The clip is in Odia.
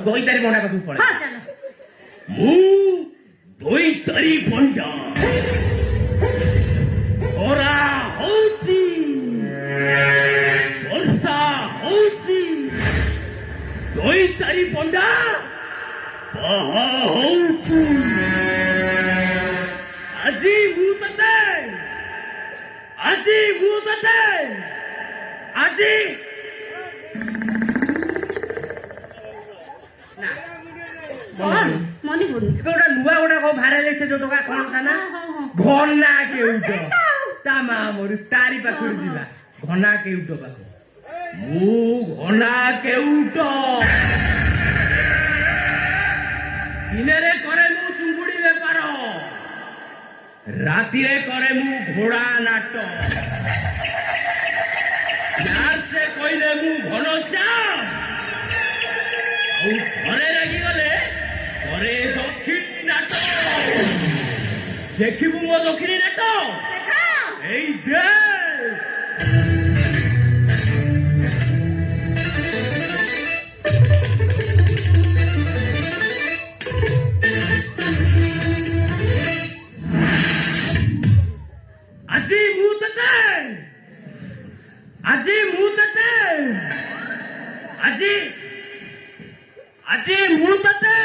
ଦଇତାରି ପଣ୍ଡା ପାଖକୁ ପଳେଇ। ହଁ ଚାଲ। ମୁଁ ଦଇତାରି ପଣ୍ଡା। ଖରା ହଉଛି, ବର୍ଷା ହଉଛି, ଦଇତାରି ପଣ୍ଡା ବାହା ହଉଛି। ଆଜି ମୁଁ ତତେ ଆଜି ମନେ ପଡୁନି। ଗୋଟେ ନୂଆ ଗୁଡାକ ଭାଇରାଲ ସେ ଯୋଉ ଟଙ୍କା କଣ ତା ନା ଘନା କେଉଟ ତା ମା ମରୁ ତାରି ପାଖରୁ ଯିବା ଘନା କେଉଟ ପାଖରୁ। ମୁଁ ଘନା କେଉଟ ଦିନରେ କରେ ମୁଁ ଚୁଙ୍ଗୁଡି ବେପାର, ରାତିରେ କରେ ମୁଁ ଘୋଡା ନାଟ। ସେ କହିଲେ ମୁଁ ଘନଶ୍ୟାମ, ଆଉ ଘରେ ରାଗିଗଲେ ଘରେ ଦକ୍ଷିଣୀ ନାଟ। ଦେଖିବୁ ମୋ ଦକ୍ଷିଣୀ ନାଟ ଏଇ ଦେ। ଆଜି ମୁଁ ତତେ